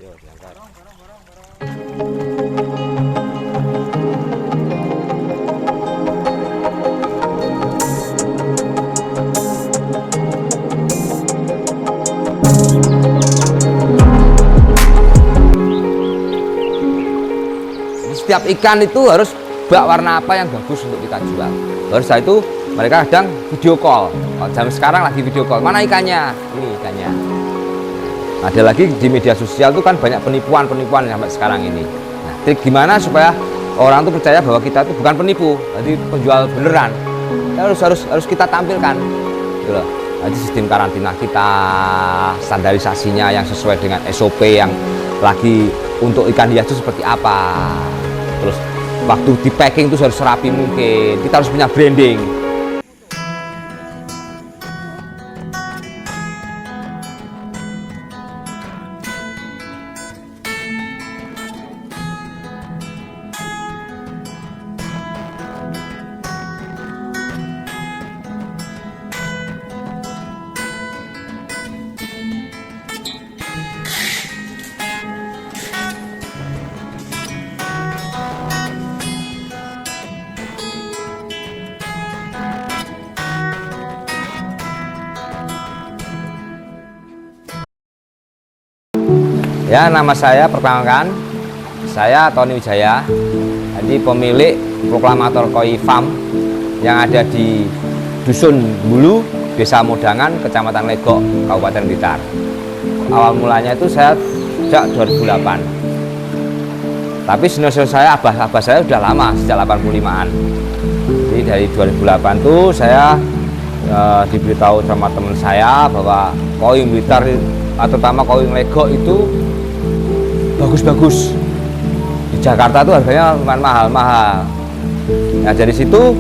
Yo, diangkat. Setiap ikan itu harus bak warna apa yang bagus untuk kita jual. Baru setelah itu mereka kadang video call. Jam sekarang lagi video call. Mana ikannya? Ini ikannya. Ada lagi di media sosial itu kan banyak penipuan sampai sekarang ini. Nah, trik gimana supaya orang tuh percaya bahwa kita itu bukan penipu, jadi penjual beneran. Harus kita tampilkan. Gitu loh. Jadi sistem karantina kita, standarisasinya yang sesuai dengan SOP yang lagi untuk ikan hias itu seperti apa. Terus waktu di packing itu harus serapi mungkin. Kita harus punya branding. Ya, nama saya perkenalkan, saya Tony Wijaya, jadi pemilik Proklamator Koi Farm yang ada di Dusun Bulu, Desa Modangan, Kecamatan Legok, Kabupaten Blitar. Awal mulanya itu saya sejak 2008. Tapi senior saya, abah saya udah lama, sejak 85-an. Jadi dari 2008 tuh saya diberitahu sama teman saya bahwa koi Blitar, terutama koi Legok itu bagus-bagus. Di Jakarta tuh harganya lumayan mahal-mahal. Nah, dari situ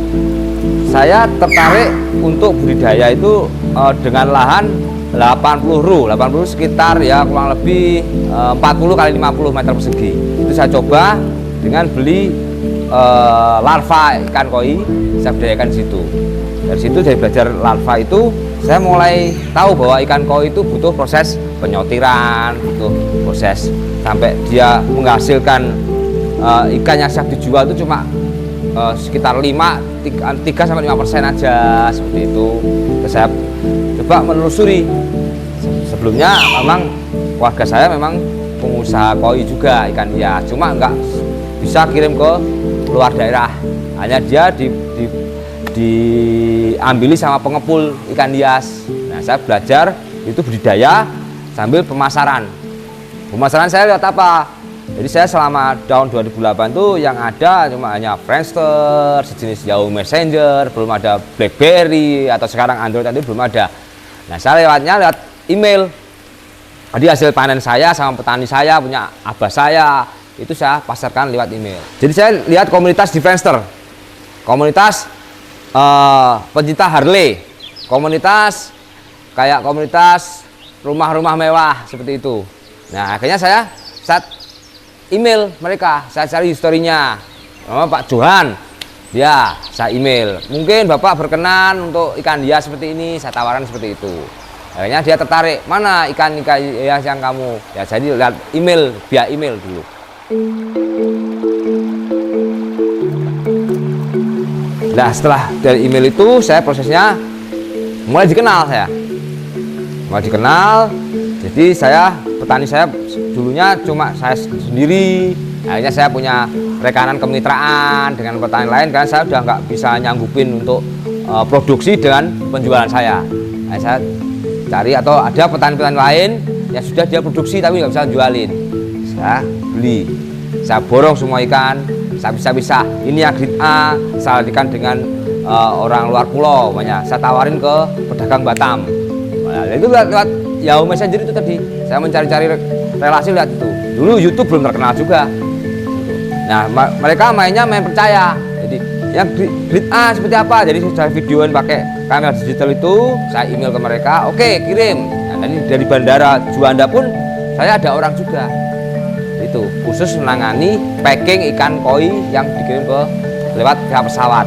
saya tertarik untuk budidaya itu dengan lahan 80 ru, 80 sekitar ya kurang lebih 40 kali 50 meter persegi. Itu saya coba dengan beli larva ikan koi, saya budidayakan di situ. Dari situ saya belajar larva itu, saya mulai tahu bahwa ikan koi itu butuh proses penyotiran, butuh proses sampai dia menghasilkan ikan yang siap dijual itu cuma sekitar 3-5% aja, seperti itu. Terus saya coba menelusuri. Sebelumnya memang keluarga saya memang pengusaha koi juga ikan hias, cuma nggak bisa kirim ke luar daerah, hanya dia diambili sama pengepul ikan hias. Nah, saya belajar itu budidaya sambil pemasaran. Pemasaran saya lihat apa? Jadi saya selama tahun 2008 tuh yang ada cuma hanya Friendster, sejenis Yahoo Messenger, belum ada BlackBerry atau sekarang Android tadi belum ada. Nah, saya lewat email. Jadi hasil panen saya sama petani saya punya abah saya itu saya pasarkan lewat email. Jadi saya lihat komunitas di Friendster, komunitas pencinta Harley, komunitas rumah-rumah mewah seperti itu. Nah, akhirnya saya email mereka, saya cari historinya. Oh, Pak Johan, ya saya email. Mungkin Bapak berkenan untuk ikan hias seperti ini, saya tawarkan seperti itu. Akhirnya dia tertarik, mana ikan hias yang kamu? Ya, jadi lihat email, via email dulu. Nah, setelah dari email itu saya prosesnya mulai dikenal jadi petani saya dulunya cuma saya sendiri. Akhirnya saya punya rekanan kemitraan dengan petani lain karena saya udah nggak bisa nyanggupin untuk produksi dengan penjualan saya. Nah, saya cari atau ada petani-petani lain yang sudah dia produksi tapi nggak bisa jualin, saya beli, saya borong semua ikan, saya bisa ini yang grade A, saya alihkan dengan orang luar pulau, banyak saya tawarin ke pedagang Batam. Nah, itu lewat Yahoo Messenger itu tadi, saya mencari-cari relasi lihat itu. Dulu YouTube belum terkenal juga. Nah, mereka main percaya. Jadi yang grade A seperti apa, jadi saya videoin pakai kamera digital itu, saya email ke mereka, oke kirim. Nah, dari bandara Juanda pun saya ada orang juga itu khusus menangani packing ikan koi yang dikirim lewat pesawat.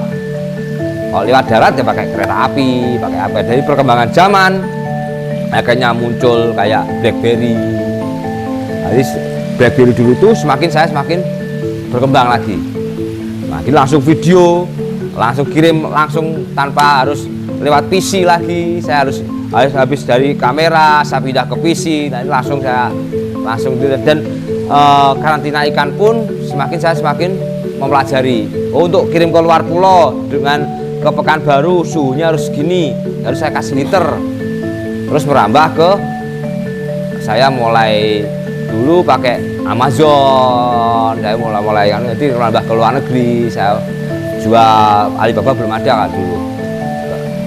Kalau lewat darat ya pakai kereta api, pakai apa. Dari perkembangan zaman akhirnya muncul kayak BlackBerry, Jadi BlackBerry dulu itu saya semakin berkembang lagi. Makin langsung video, langsung kirim langsung tanpa harus lewat PC lagi. Saya harus habis dari kamera saya pindah ke PC. Nah, ini saya langsung dan karantina ikan pun saya semakin mempelajari. Oh, untuk kirim ke luar pulau dengan ke Pekanbaru suhunya harus segini, harus saya kasih liter. Terus merambah ke saya mulai dulu pakai Amazon, saya mulai yang nanti merambah ke luar negeri. Saya jual Alibaba belum ada kan dulu,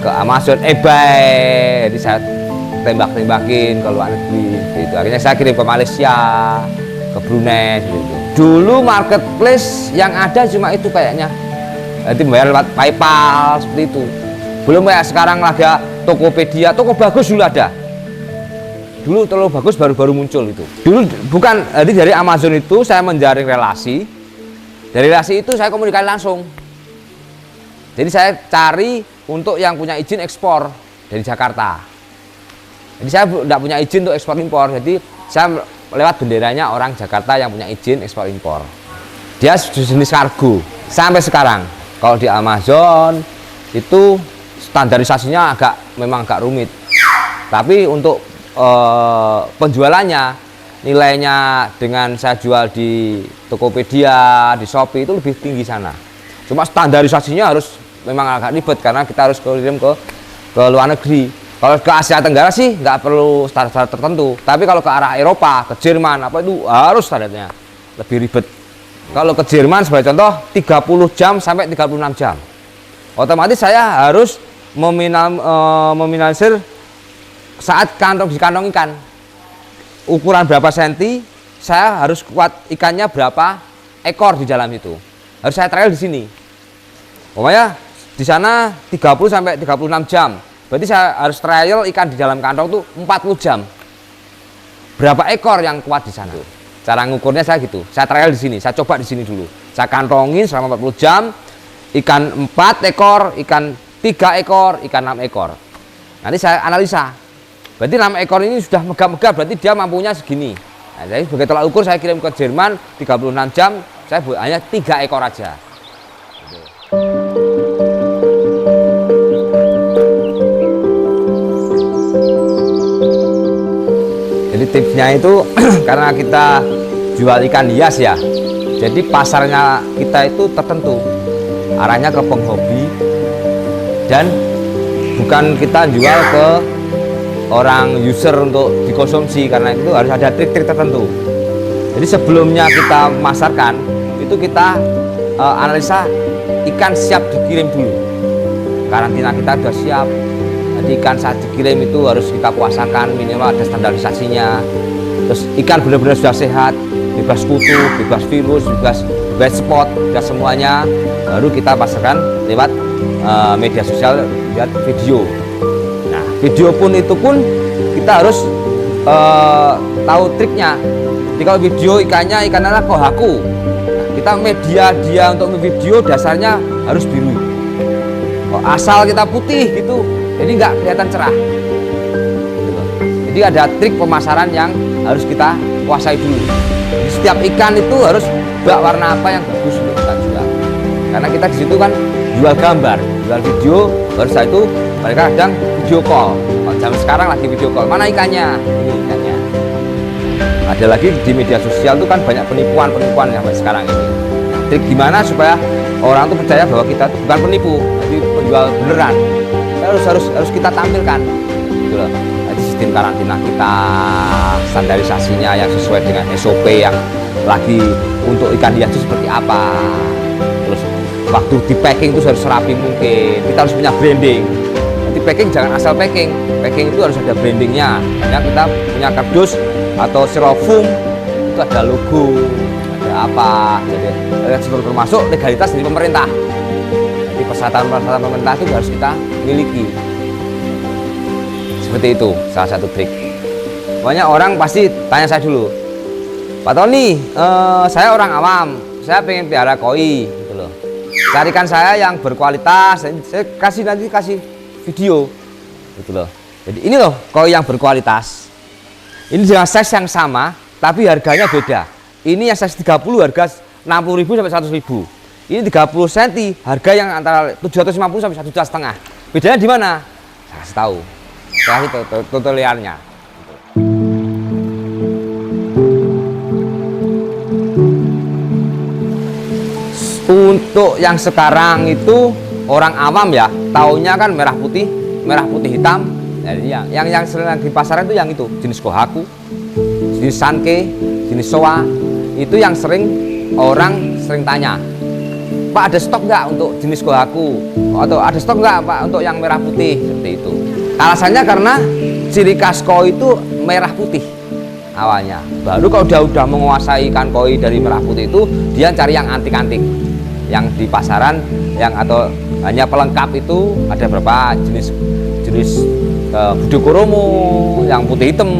ke Amazon, eBay, jadi saya tembak-tembakin ke luar negeri gitu. Akhirnya saya kirim ke Malaysia, ke Brunei gitu. Dulu marketplace yang ada cuma itu kayaknya, nanti bayar lewat PayPal seperti itu. Belum kayak sekarang ada Tokopedia, Toko Bagus dulu ada. Dulu Toko Bagus baru-baru muncul itu. Dulu bukan, jadi dari Amazon itu saya menjaring relasi. Dari relasi itu saya komunikasi langsung. Jadi saya cari untuk yang punya izin ekspor dari Jakarta. Jadi saya tidak punya izin untuk ekspor impor. Jadi saya lewat benderanya orang Jakarta yang punya izin ekspor impor. Dia jenis kargo. Sampai sekarang kalau di Amazon itu standarisasinya memang agak rumit. Tapi untuk penjualannya, nilainya dengan saya jual di Tokopedia, di Shopee itu lebih tinggi sana. Cuma standarisasinya harus memang agak ribet karena kita harus kirim ke luar negeri. Kalau ke Asia Tenggara sih nggak perlu standar tertentu. Tapi kalau ke arah Eropa, ke Jerman apa itu harus standarnya lebih ribet. Kalau ke Jerman sebagai contoh 30 jam sampai 36 jam. Otomatis saya harus meminimalisir saat di kantong ikan. Ukuran berapa senti, saya harus kuat ikannya berapa ekor di dalam itu. Harus saya trial di sini. Pokoknya di sana 30 sampai 36 jam. Berarti saya harus trial ikan di dalam kantong tuh 40 jam. Berapa ekor yang kuat di sana? Cara ngukurnya saya gitu. Saya trial di sini, saya coba di sini dulu. Saya kantongin selama 40 jam. Ikan 4 ekor, ikan 3 ekor, ikan 6 ekor. Nanti saya analisa. Berarti 6 ekor ini sudah megah-megah, berarti dia mampunya segini. Nah, jadi sebagai tolak ukur saya kirim ke Jerman 36 jam, saya hanya 3 ekor aja. Jadi tipsnya itu karena kita jual ikan hias ya, jadi pasarnya kita itu tertentu, arahnya ke penghobi dan bukan kita jual ke orang user untuk dikonsumsi, karena itu harus ada trik-trik tertentu. Jadi sebelumnya kita memasarkan itu kita analisa ikan siap dikirim dulu, karantina kita sudah siap. Jadi ikan saat dikirim itu harus kita puasakan, minimal ada standarisasinya. Terus ikan benar-benar sudah sehat, bebas kutu, bebas virus, bebas spot, bebas semuanya. Baru kita pasarkan lewat media sosial, lihat video. Nah, video pun kita harus tahu triknya. Jadi kalau video ikannya kohaku, nah, kita media dia untuk video dasarnya harus biru. Asal kita putih gitu, jadi nggak kelihatan cerah. Jadi ada trik pemasaran yang harus kita kuasai dulu. Jadi setiap ikan itu harus warna apa yang bagus untuk kita jual. Karena kita di situ kan jual gambar, jual video, baru setelah itu mereka kadang video call. Kalau zaman sekarang lagi video call, mana ikannya? Ini ikannya. Ada lagi di media sosial itu kan banyak penipuan sampai sekarang ini. Trik gimana supaya orang tuh percaya bahwa kita tuh bukan penipu, tapi penjual beneran. Kita harus kita tampilkan. Gitu loh. Jadi sistem karantina kita, standarisasinya yang sesuai dengan SOP yang lagi untuk ikan hias itu seperti apa. Terus waktu di packing itu harus serapi mungkin. Kita harus punya branding. Jadi packing jangan asal packing. Packing itu harus ada brandingnya. Hanya kita punya kardus atau styrofoam itu ada logo, ada apa. Jadi termasuk legalitas dari pemerintah. Jadi persyaratan pemerintah itu harus kita miliki. Seperti itu salah satu trik. Banyak orang pasti tanya saya dulu, Pak Tony, saya orang awam, saya pengen pelihara koi, gitu loh. Carikan saya yang berkualitas, saya nanti kasih video, gitu loh. Jadi ini loh koi yang berkualitas. Ini dengan size yang sama, tapi harganya beda. Ini yang size 30 harga 60.000 sampai 100.000. Ini 30 cm harga yang antara 750 sampai 1,5 juta. Bedanya di mana? Saya kasih tahu. Saya kasih tutorialnya. Untuk yang sekarang itu orang awam ya, taunya kan merah putih hitam. Jadi yang sering di pasaran itu yang itu, jenis Kohaku, jenis Sanke, jenis Showa. Itu yang orang sering tanya, Pak ada stok nggak untuk jenis Kohaku? Atau ada stok nggak Pak untuk yang merah putih? Seperti itu. Alasannya karena ciri khas koi itu merah putih awalnya. Baru kalau udah menguasai ikan koi dari merah putih itu, dia cari yang antik-antik. Yang di pasaran yang atau hanya pelengkap itu ada berapa jenis Budokoromo yang putih hitam,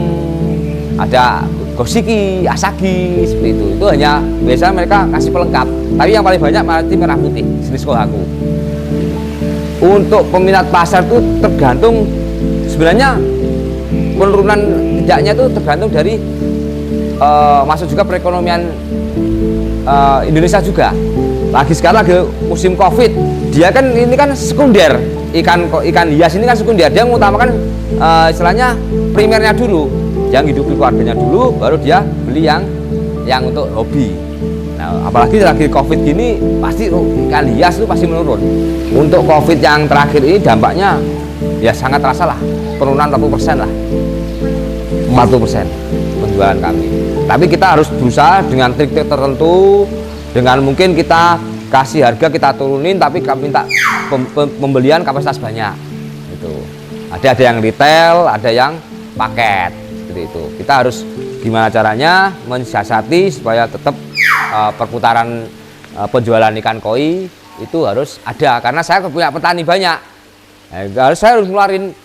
ada Goshiki, Asagi, seperti itu. Itu hanya biasanya mereka kasih pelengkap. Tapi yang paling banyak masih merah putih jenis Kohaku. Untuk peminat pasar itu tergantung, sebenarnya penurunan jejaknya itu tergantung dari masuk juga perekonomian Indonesia juga. Lagi sekarang lagi musim Covid, dia kan ini kan sekunder, ikan hias ini kan sekunder. Dia mengutamakan istilahnya primernya dulu, yang hidupi keluarganya dulu, baru dia beli yang untuk hobi. Nah, apalagi lagi Covid gini, pasti ikan hias itu pasti menurun. Untuk Covid yang terakhir ini dampaknya ya sangat terasa lah, penurunan 40% lah, 40% penjualan kami. Tapi kita harus berusaha dengan trik-trik tertentu. Dengan mungkin kita kasih harga kita turunin, tapi kami minta pembelian kapasitas banyak. Itu ada yang retail, ada yang paket, seperti itu. Kita harus gimana caranya mensiasati supaya tetap perputaran penjualan ikan koi itu harus ada. Karena saya punya petani banyak, saya harus ngeluarin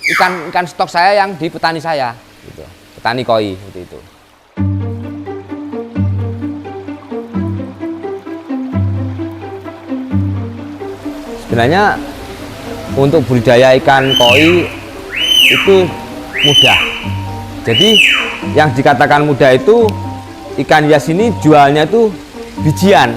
ikan stok saya yang di petani saya, gitu. Petani koi seperti itu. Sebenarnya untuk budidaya ikan koi itu mudah. Jadi yang dikatakan mudah itu ikan hias ini jualnya itu bijian.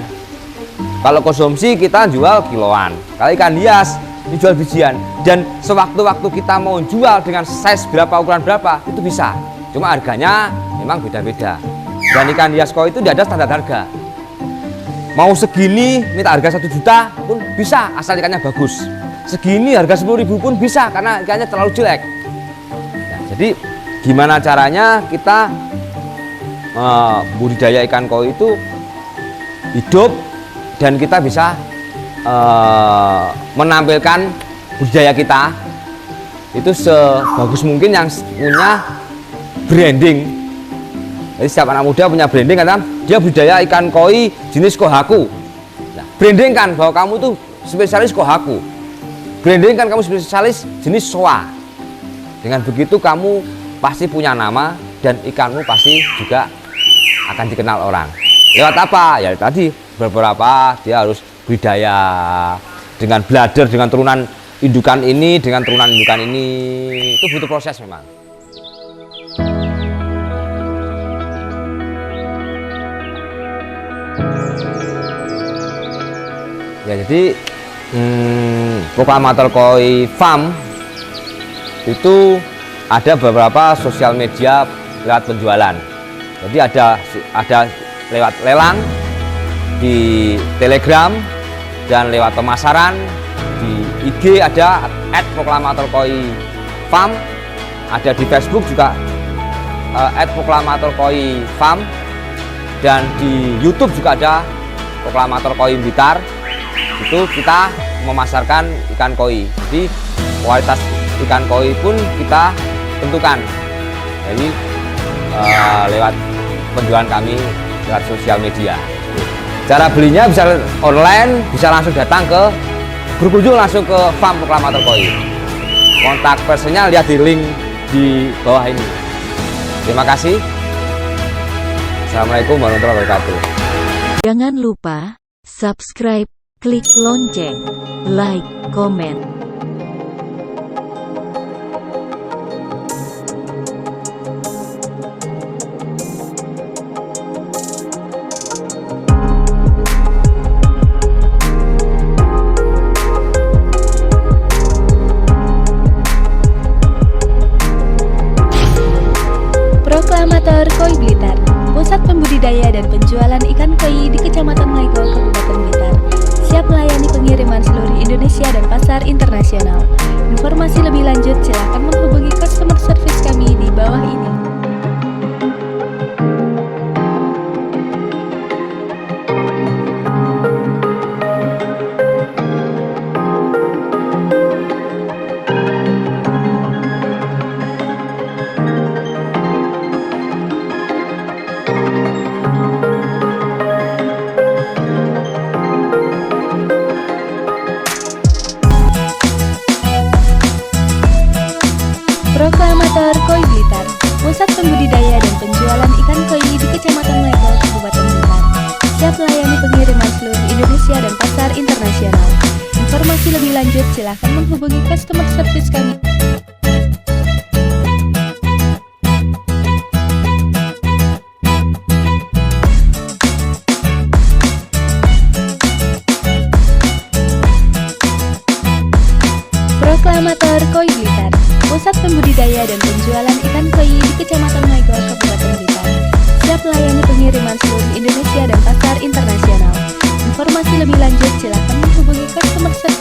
Kalau konsumsi kita jual kiloan. Kalau ikan hias dijual bijian. Dan sewaktu-waktu kita mau jual dengan size berapa, ukuran berapa, itu bisa. Cuma harganya memang beda-beda. Dan ikan hias koi itu tidak ada standar harga. Mau segini minta harga 1 juta pun bisa asal ikannya bagus. Segini harga 10.000 pun bisa karena ikannya terlalu jelek. Nah, jadi gimana caranya kita budidaya ikan koi itu hidup dan kita bisa menampilkan budidaya kita itu sebagus mungkin, yang punya branding. Jadi setiap anak muda punya branding kan, dia budidaya ikan koi jenis Kohaku. Nah, branding kan bahwa kamu tuh spesialis Kohaku. Branding kan kamu spesialis jenis Showa. Dengan begitu kamu pasti punya nama dan ikanmu pasti juga akan dikenal orang. Lewat apa? Ya tadi beberapa dia harus budidaya dengan bladder, dengan turunan indukan ini, dengan turunan indukan ini. Itu butuh proses memang. Ya, jadi Proklamator Koi Farm itu ada beberapa sosial media lewat penjualan. Jadi ada lewat lelang di Telegram dan lewat pemasaran di IG, ada @proklamatorkoi_farm, ada di Facebook juga @proklamatorkoi_farm, dan di YouTube juga ada Proklamator Koi Blitar. Itu kita memasarkan ikan koi. Jadi kualitas ikan koi pun kita tentukan. Jadi lewat penjualan kami lewat sosial media. Cara belinya bisa online, bisa langsung datang berkunjung langsung ke farm Proklamator Koi. Kontak personnya lihat di link di bawah ini. Terima kasih. Assalamualaikum warahmatullahi wabarakatuh. Jangan lupa subscribe, klik lonceng, like, komen. Koi Blitar, pusat pembudidaya dan penjualan ikan koi di Kecamatan Maiko, Kabupaten Blitar. Siap melayani pengiriman seluruh Indonesia dan pasar internasional. Informasi lebih lanjut silakan menghubungi customer service kami di bawah ini. Proklamator Koi Blitar, pusat pembudidaya dan penjualan ikan koi di Kecamatan Maiko, Kabupaten Blitar. Siap melayani pengiriman seluruh Indonesia dan pasar internasional. Informasi lebih lanjut silakan menghubungi customer service kami. Proklamator Koi Blitar, pusat pembudidaya dan penjualan ikan koi di Kecamatan Maiko, Kabupaten Blitar. Siap melayani pengiriman seluruh Indonesia dan pasar internasional. Informasi lebih lanjut silakan menghubungi customer service